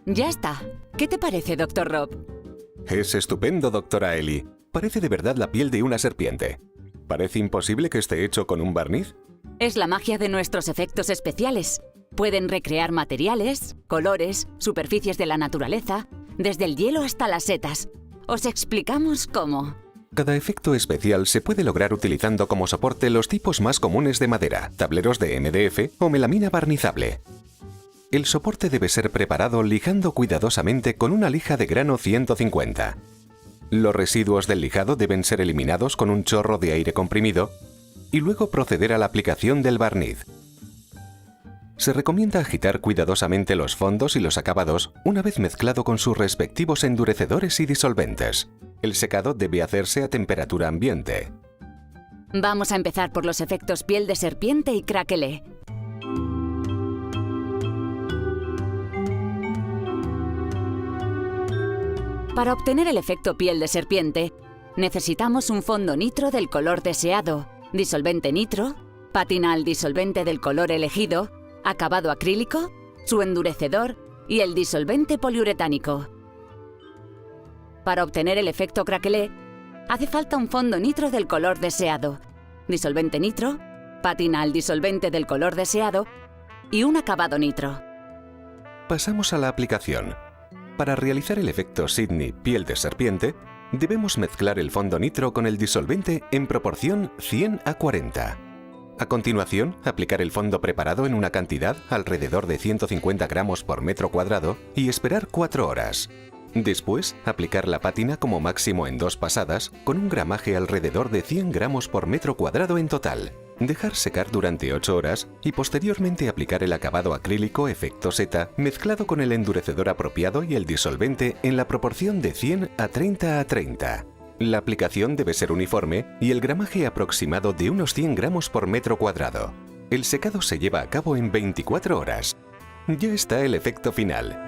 Ya está. ¿Qué te parece, Dr. Rob? Es estupendo, doctora Ellie. Parece de verdad la piel de una serpiente. ¿Parece imposible que esté hecho con un barniz? Es la magia de nuestros efectos especiales. Pueden recrear materiales, colores, superficies de la naturaleza, desde el hielo hasta las setas. Os explicamos cómo. Cada efecto especial se puede lograr utilizando como soporte los tipos más comunes de madera, tableros de MDF o melamina barnizable. El soporte debe ser preparado lijando cuidadosamente con una lija de grano 150. Los residuos del lijado deben ser eliminados con un chorro de aire comprimido y luego proceder a la aplicación del barniz. Se recomienda agitar cuidadosamente los fondos y los acabados una vez mezclado con sus respectivos endurecedores y disolventes. El secado debe hacerse a temperatura ambiente. Vamos a empezar por los efectos piel de serpiente y craquelé. Para obtener el efecto piel de serpiente, necesitamos un fondo nitro del color deseado, disolvente nitro, pátina al disolvente del color elegido, acabado acrílico, su endurecedor y el disolvente poliuretánico. Para obtener el efecto craquelé, hace falta un fondo nitro del color deseado, disolvente nitro, pátina al disolvente del color deseado y un acabado nitro. Pasamos a la aplicación. Para realizar el efecto Sydney piel de serpiente, debemos mezclar el fondo nitro con el disolvente en proporción 100:40. A continuación, aplicar el fondo preparado en una cantidad alrededor de 150 gramos por metro cuadrado y esperar 4 horas. Después, aplicar la pátina como máximo en 2 pasadas con un gramaje alrededor de 100 gramos por metro cuadrado en total. Dejar secar durante 8 horas y posteriormente aplicar el acabado acrílico efecto seta mezclado con el endurecedor apropiado y el disolvente en la proporción de 100:30:30. La aplicación debe ser uniforme y el gramaje aproximado de unos 100 gramos por metro cuadrado. El secado se lleva a cabo en 24 horas. Ya está el efecto final.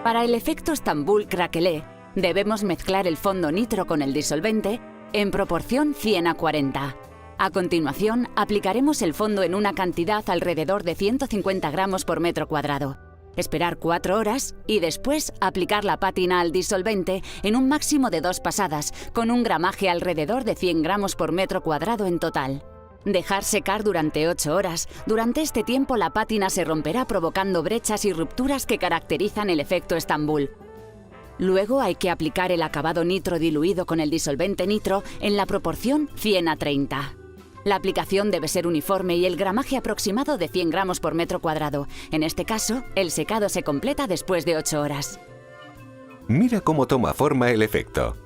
Para el efecto Estambul craquelé, debemos mezclar el fondo nitro con el disolvente en proporción 100:40. A continuación, aplicaremos el fondo en una cantidad alrededor de 150 gramos por metro cuadrado. Esperar 4 horas y después aplicar la pátina al disolvente en un máximo de 2 pasadas, con un gramaje alrededor de 100 gramos por metro cuadrado en total. Dejar secar durante 8 horas. Durante este tiempo la pátina se romperá provocando brechas y rupturas que caracterizan el efecto Estambul. Luego hay que aplicar el acabado nitro diluido con el disolvente nitro en la proporción 100:30. La aplicación debe ser uniforme y el gramaje aproximado de 100 gramos por metro cuadrado. En este caso, el secado se completa después de 8 horas. Mira cómo toma forma el efecto.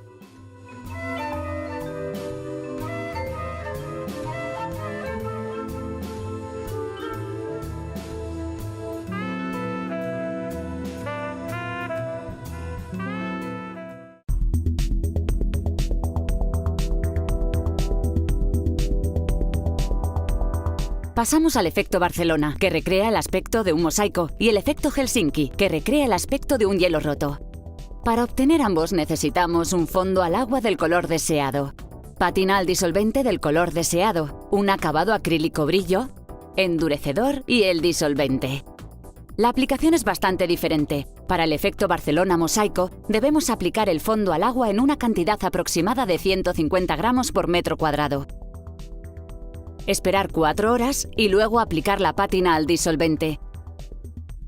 Pasamos al efecto Barcelona, que recrea el aspecto de un mosaico, y el efecto Helsinki, que recrea el aspecto de un hielo roto. Para obtener ambos necesitamos un fondo al agua del color deseado, pátina al disolvente del color deseado, un acabado acrílico brillo, endurecedor y el disolvente. La aplicación es bastante diferente. Para el efecto Barcelona mosaico, debemos aplicar el fondo al agua en una cantidad aproximada de 150 gramos por metro cuadrado. Esperar 4 horas y luego aplicar la pátina al disolvente.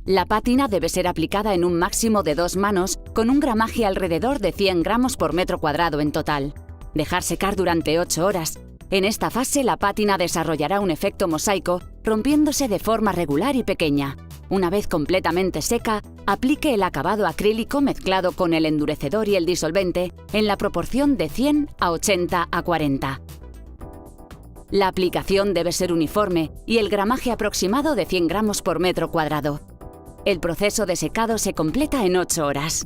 La pátina debe ser aplicada en un máximo de 2 manos con un gramaje alrededor de 100 gramos por metro cuadrado en total. Dejar secar durante 8 horas. En esta fase la pátina desarrollará un efecto mosaico rompiéndose de forma regular y pequeña. Una vez completamente seca, aplique el acabado acrílico mezclado con el endurecedor y el disolvente en la proporción de 100:80:40. La aplicación debe ser uniforme y el gramaje aproximado de 100 gramos por metro cuadrado. El proceso de secado se completa en 8 horas.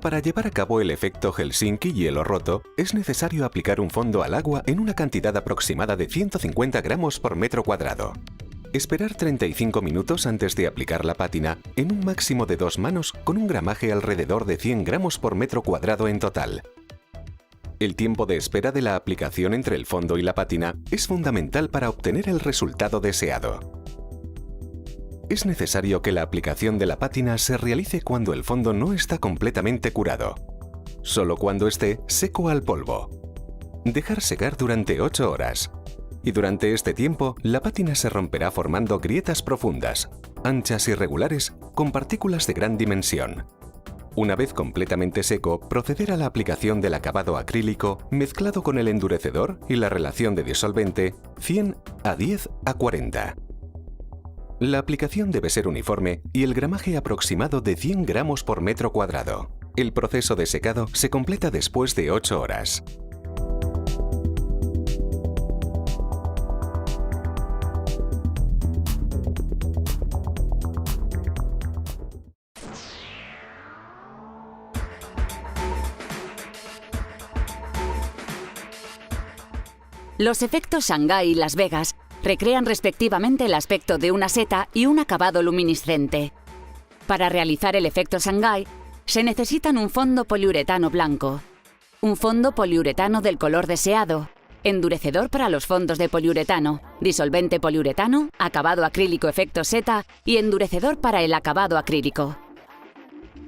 Para llevar a cabo el efecto Helsinki hielo roto, es necesario aplicar un fondo al agua en una cantidad aproximada de 150 gramos por metro cuadrado. Esperar 35 minutos antes de aplicar la pátina en un máximo de 2 manos con un gramaje alrededor de 100 gramos por metro cuadrado en total. El tiempo de espera de la aplicación entre el fondo y la pátina es fundamental para obtener el resultado deseado. Es necesario que la aplicación de la pátina se realice cuando el fondo no está completamente curado, solo cuando esté seco al polvo. Dejar secar durante 8 horas. Y durante este tiempo, la pátina se romperá formando grietas profundas, anchas y regulares, con partículas de gran dimensión. Una vez completamente seco, proceder a la aplicación del acabado acrílico mezclado con el endurecedor y la relación de disolvente 100:10:40. La aplicación debe ser uniforme y el gramaje aproximado de 100 gramos por metro cuadrado. El proceso de secado se completa después de 8 horas. Los efectos Shanghái y Las Vegas recrean respectivamente el aspecto de una seta y un acabado luminiscente. Para realizar el efecto Shanghái, se necesitan un fondo poliuretano blanco, un fondo poliuretano del color deseado, endurecedor para los fondos de poliuretano, disolvente poliuretano, acabado acrílico efecto seta y endurecedor para el acabado acrílico.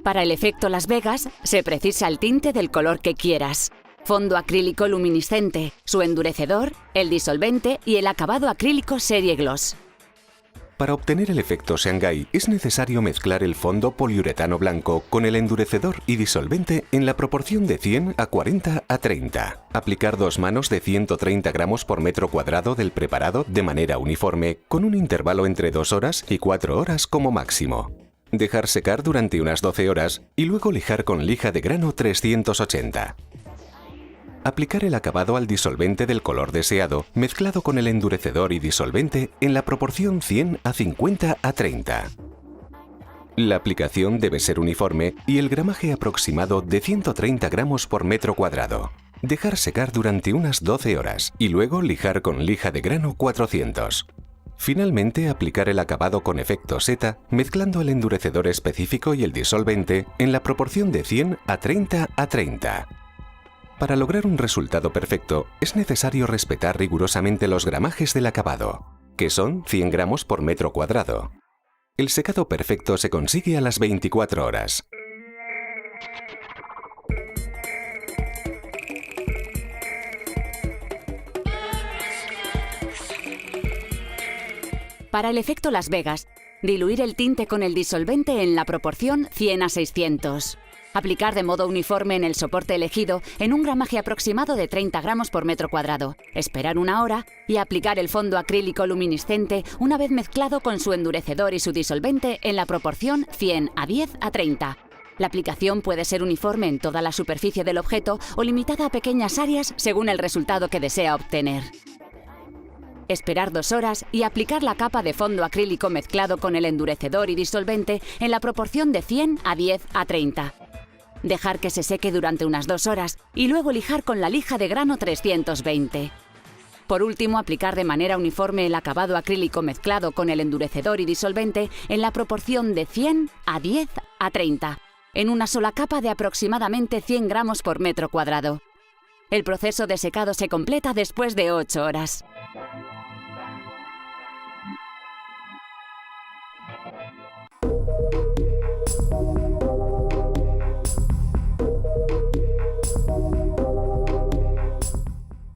Para el efecto Las Vegas, se precisa el tinte del color que quieras. Fondo acrílico luminiscente, su endurecedor, el disolvente y el acabado acrílico serie gloss. Para obtener el efecto Shanghái es necesario mezclar el fondo poliuretano blanco con el endurecedor y disolvente en la proporción de 100:40:30. Aplicar 2 manos de 130 gramos por metro cuadrado del preparado de manera uniforme con un intervalo entre 2 horas y 4 horas como máximo. Dejar secar durante unas 12 horas y luego lijar con lija de grano 380. Aplicar el acabado al disolvente del color deseado, mezclado con el endurecedor y disolvente en la proporción 100:50:30. La aplicación debe ser uniforme y el gramaje aproximado de 130 gramos por metro cuadrado. Dejar secar durante unas 12 horas y luego lijar con lija de grano 400. Finalmente, aplicar el acabado con efecto seta, mezclando el endurecedor específico y el disolvente en la proporción de 100:30:30. Para lograr un resultado perfecto, es necesario respetar rigurosamente los gramajes del acabado, que son 100 gramos por metro cuadrado. El secado perfecto se consigue a las 24 horas. Para el efecto Las Vegas, diluir el tinte con el disolvente en la proporción 100:600. Aplicar de modo uniforme en el soporte elegido en un gramaje aproximado de 30 gramos por metro cuadrado. Esperar 1 hora y aplicar el fondo acrílico luminiscente una vez mezclado con su endurecedor y su disolvente en la proporción 100:10:30. La aplicación puede ser uniforme en toda la superficie del objeto o limitada a pequeñas áreas según el resultado que desea obtener. Esperar 2 horas y aplicar la capa de fondo acrílico mezclado con el endurecedor y disolvente en la proporción de 100:10:30. Dejar que se seque durante unas 2 horas y luego lijar con la lija de grano 320. Por último, aplicar de manera uniforme el acabado acrílico mezclado con el endurecedor y disolvente en la proporción de 100:10:30, en una sola capa de aproximadamente 100 gramos por metro cuadrado. El proceso de secado se completa después de 8 horas.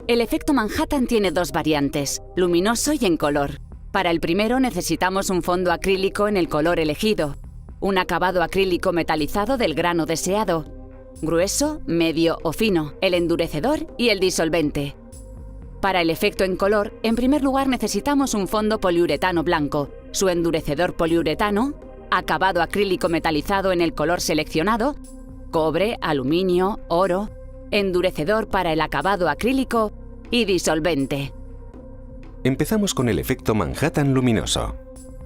El efecto Manhattan tiene 2 variantes, luminoso y en color. Para el primero necesitamos un fondo acrílico en el color elegido, un acabado acrílico metalizado del grano deseado, grueso, medio o fino, el endurecedor y el disolvente. Para el efecto en color, en primer lugar necesitamos un fondo poliuretano blanco, su endurecedor poliuretano, acabado acrílico metalizado en el color seleccionado, cobre, aluminio, oro, endurecedor para el acabado acrílico y disolvente. Empezamos con el efecto Manhattan luminoso.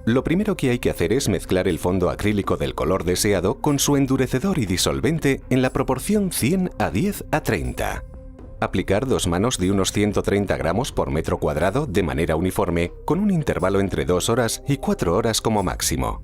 Lo primero que hay que hacer es mezclar el fondo acrílico del color deseado con su endurecedor y disolvente en la proporción 100:10:30. Aplicar 2 manos de unos 130 gramos por metro cuadrado de manera uniforme, con un intervalo entre 2 horas y 4 horas como máximo.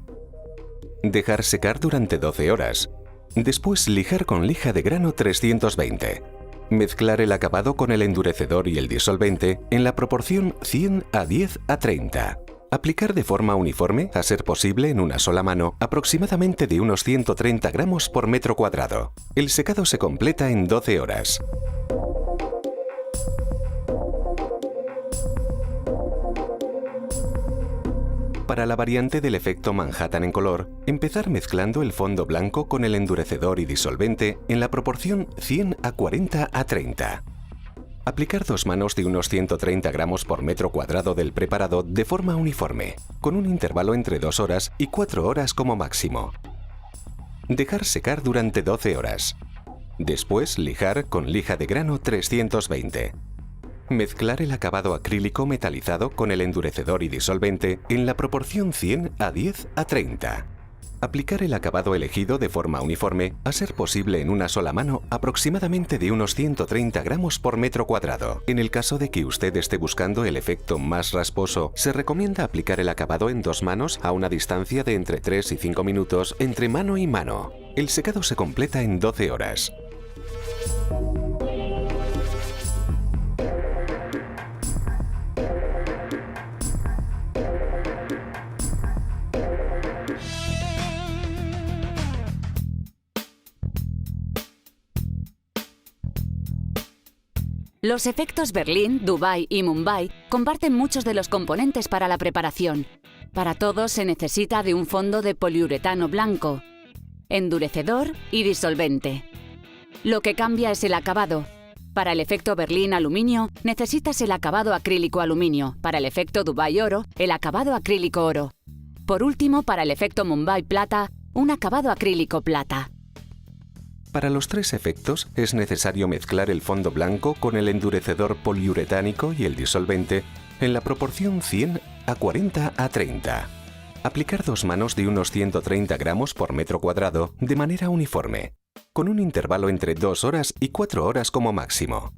Dejar secar durante 12 horas. Después lijar con lija de grano 320. Mezclar el acabado con el endurecedor y el disolvente en la proporción 100:10:30. Aplicar de forma uniforme, a ser posible en una sola mano, aproximadamente de unos 130 gramos por metro cuadrado. El secado se completa en 12 horas. Para la variante del efecto Manhattan en color, empezar mezclando el fondo blanco con el endurecedor y disolvente en la proporción 100:40:30. Aplicar 2 manos de unos 130 gramos por metro cuadrado del preparado de forma uniforme, con un intervalo entre 2 horas y 4 horas como máximo. Dejar secar durante 12 horas. Después lijar con lija de grano 320. Mezclar el acabado acrílico metalizado con el endurecedor y disolvente en la proporción 100:10:30. Aplicar el acabado elegido de forma uniforme, a ser posible en una sola mano, aproximadamente de unos 130 gramos por metro cuadrado. En el caso de que usted esté buscando el efecto más rasposo, se recomienda aplicar el acabado en 2 manos a una distancia de entre 3 y 5 minutos entre mano y mano. El secado se completa en 12 horas. Los efectos Berlín, Dubái y Mumbai comparten muchos de los componentes para la preparación. Para todos se necesita de un fondo de poliuretano blanco, endurecedor y disolvente. Lo que cambia es el acabado. Para el efecto Berlín aluminio, necesitas el acabado acrílico aluminio. Para el efecto Dubái oro, el acabado acrílico oro. Por último, para el efecto Mumbai plata, un acabado acrílico plata. Para los 3 efectos es necesario mezclar el fondo blanco con el endurecedor poliuretánico y el disolvente en la proporción 100:40:30. Aplicar 2 manos de unos 130 gramos por metro cuadrado de manera uniforme, con un intervalo entre 2 horas y 4 horas como máximo.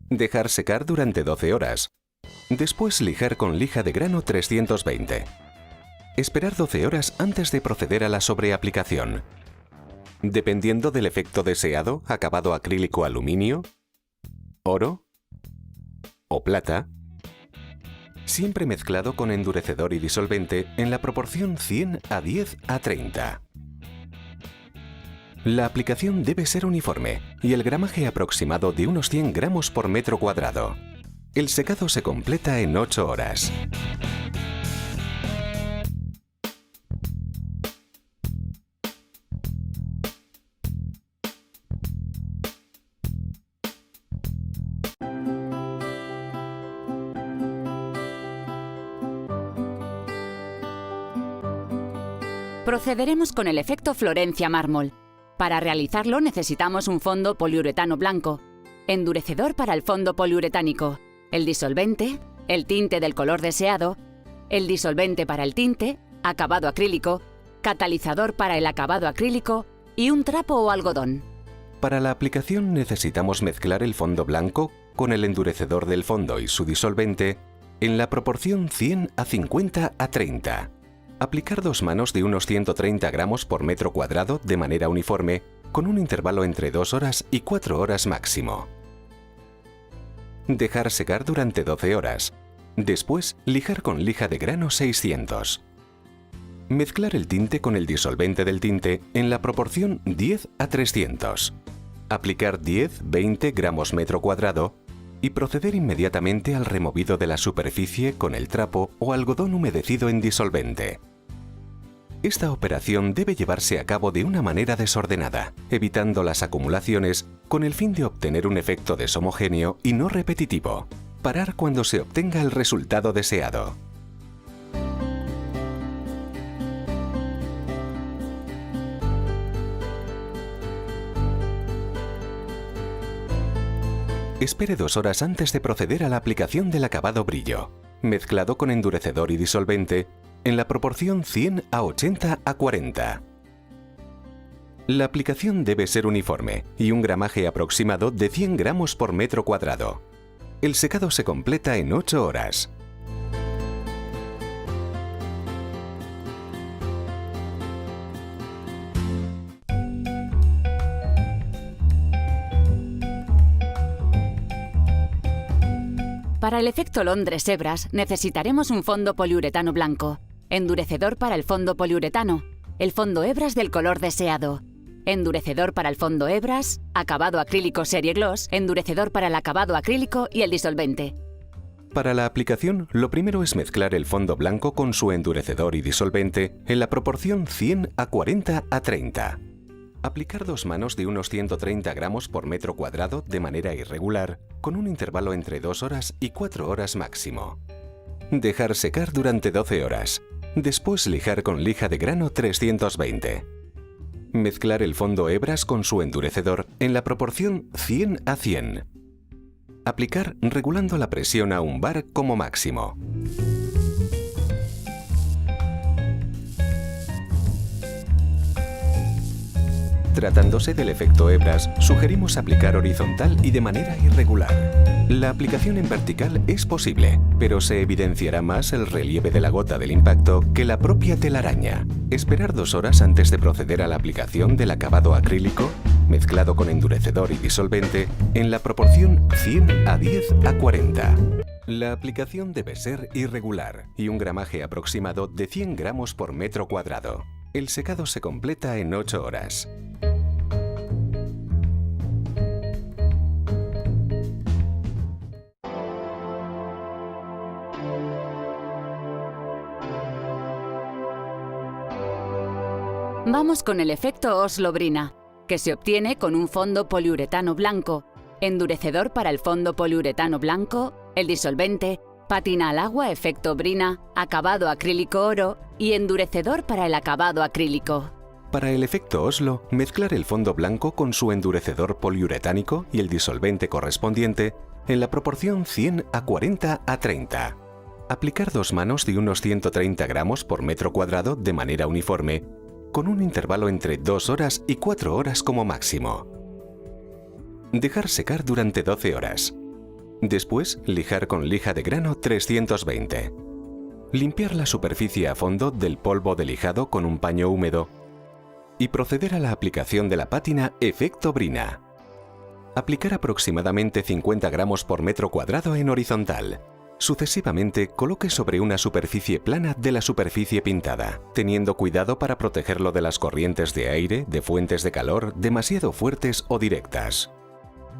Dejar secar durante 12 horas. Después lijar con lija de grano 320. Esperar 12 horas antes de proceder a la sobreaplicación. Dependiendo del efecto deseado, acabado acrílico aluminio, oro o plata, siempre mezclado con endurecedor y disolvente en la proporción 100:10:30. La aplicación debe ser uniforme y el gramaje aproximado de unos 100 gramos por metro cuadrado. El secado se completa en 8 horas. Procederemos con el efecto Florencia mármol. Para realizarlo necesitamos un fondo poliuretano blanco, endurecedor para el fondo poliuretánico, el disolvente, el tinte del color deseado, el disolvente para el tinte, acabado acrílico, catalizador para el acabado acrílico y un trapo o algodón. Para la aplicación necesitamos mezclar el fondo blanco con el endurecedor del fondo y su disolvente en la proporción 100:50:30. Aplicar 2 manos de unos 130 gramos por metro cuadrado de manera uniforme, con un intervalo entre 2 horas y 4 horas máximo. Dejar secar durante 12 horas. Después, lijar con lija de grano 600. Mezclar el tinte con el disolvente del tinte en la proporción 10:300. Aplicar 10-20 gramos metro cuadrado y proceder inmediatamente al removido de la superficie con el trapo o algodón humedecido en disolvente. Esta operación debe llevarse a cabo de una manera desordenada, evitando las acumulaciones con el fin de obtener un efecto deshomogéneo y no repetitivo. Parar cuando se obtenga el resultado deseado. Espere 2 horas antes de proceder a la aplicación del acabado brillo. Mezclado con endurecedor y disolvente, en la proporción 100 a 80 a 40. La aplicación debe ser uniforme y un gramaje aproximado de 100 gramos por metro cuadrado. El secado se completa en 8 horas. Para el efecto Londres-Hebras necesitaremos un fondo poliuretano blanco, endurecedor para el fondo poliuretano, el fondo hebras del color deseado, endurecedor para el fondo hebras, acabado acrílico serie gloss, endurecedor para el acabado acrílico y el disolvente. Para la aplicación, lo primero es mezclar el fondo blanco con su endurecedor y disolvente en la proporción 100 a 40 a 30. Aplicar 2 manos de unos 130 gramos por metro cuadrado de manera irregular, con un intervalo entre 2 horas y 4 horas máximo. Dejar secar durante 12 horas. Después lijar con lija de grano 320. Mezclar el fondo hebras con su endurecedor en la proporción 100 a 100. Aplicar regulando la presión a 1 bar como máximo. Tratándose del efecto hebras, sugerimos aplicar horizontal y de manera irregular. La aplicación en vertical es posible, pero se evidenciará más el relieve de la gota del impacto que la propia telaraña. Esperar 2 horas antes de proceder a la aplicación del acabado acrílico, mezclado con endurecedor y disolvente, en la proporción 100 a 10 a 40. La aplicación debe ser irregular y un gramaje aproximado de 100 gramos por metro cuadrado. El secado se completa en 8 horas. Vamos con el efecto Oslo-Brina, que se obtiene con un fondo poliuretano blanco, endurecedor para el fondo poliuretano blanco, el disolvente, pátina al agua efecto Brina, acabado acrílico oro y endurecedor para el acabado acrílico. Para el efecto Oslo, mezclar el fondo blanco con su endurecedor poliuretánico y el disolvente correspondiente en la proporción 100 a 40 a 30. Aplicar 2 manos de unos 130 gramos por metro cuadrado de manera uniforme, con un intervalo entre 2 horas y 4 horas como máximo. Dejar secar durante 12 horas. Después, lijar con lija de grano 320. Limpiar la superficie a fondo del polvo de lijado con un paño húmedo y proceder a la aplicación de la pátina efecto Brina. Aplicar aproximadamente 50 gramos por metro cuadrado en horizontal. Sucesivamente, coloque sobre una superficie plana de la superficie pintada, teniendo cuidado para protegerlo de las corrientes de aire, de fuentes de calor demasiado fuertes o directas.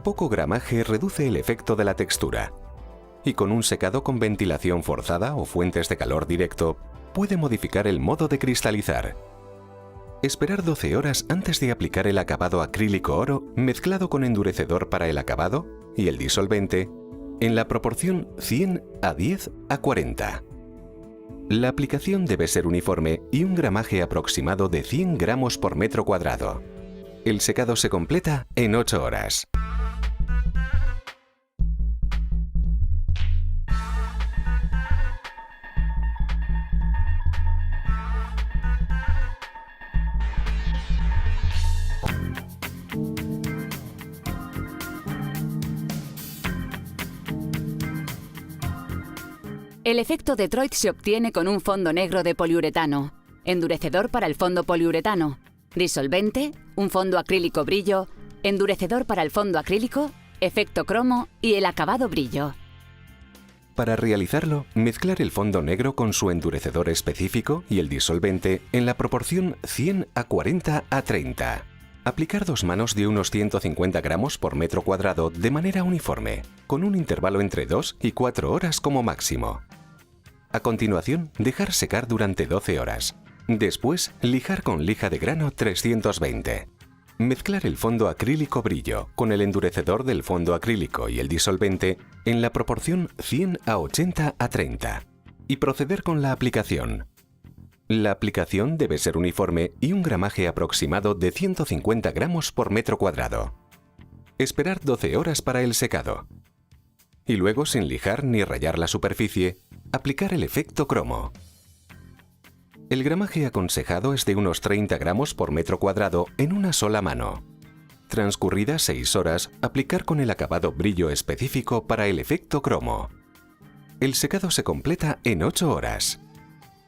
Poco gramaje reduce el efecto de la textura, y con un secado con ventilación forzada o fuentes de calor directo, puede modificar el modo de cristalizar. Esperar 12 horas antes de aplicar el acabado acrílico oro mezclado con endurecedor para el acabado y el disolvente, en la proporción 100 a 10 a 40. La aplicación debe ser uniforme y un gramaje aproximado de 100 gramos por metro cuadrado. El secado se completa en 8 horas. El efecto Detroit se obtiene con un fondo negro de poliuretano, endurecedor para el fondo poliuretano, disolvente, un fondo acrílico brillo, endurecedor para el fondo acrílico, efecto cromo y el acabado brillo. Para realizarlo, mezclar el fondo negro con su endurecedor específico y el disolvente en la proporción 100 a 40 a 30. Aplicar 2 manos de unos 150 gramos por metro cuadrado de manera uniforme, con un intervalo entre 2 y 4 horas como máximo. A continuación, dejar secar durante 12 horas. Después, lijar con lija de grano 320. Mezclar el fondo acrílico brillo con el endurecedor del fondo acrílico y el disolvente en la proporción 100 a 80 a 30. Y proceder con la aplicación. La aplicación debe ser uniforme y un gramaje aproximado de 150 gramos por metro cuadrado. Esperar 12 horas para el secado. Y luego, sin lijar ni rayar la superficie, aplicar el efecto cromo. El gramaje aconsejado es de unos 30 gramos por metro cuadrado en una sola mano. Transcurridas 6 horas, aplicar con el acabado brillo específico para el efecto cromo. El secado se completa en 8 horas.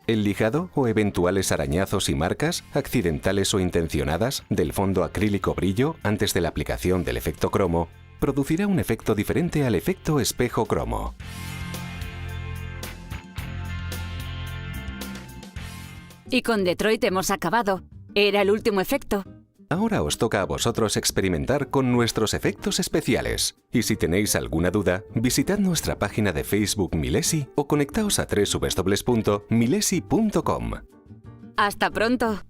El lijado o eventuales arañazos y marcas, accidentales o intencionadas, del fondo acrílico brillo antes de la aplicación del efecto cromo, producirá un efecto diferente al efecto espejo cromo. Y con Detroit hemos acabado. Era el último efecto. Ahora os toca a vosotros experimentar con nuestros efectos especiales. Y si tenéis alguna duda, visitad nuestra página de Facebook Milesi o conectaos a www.milesi.com. ¡Hasta pronto!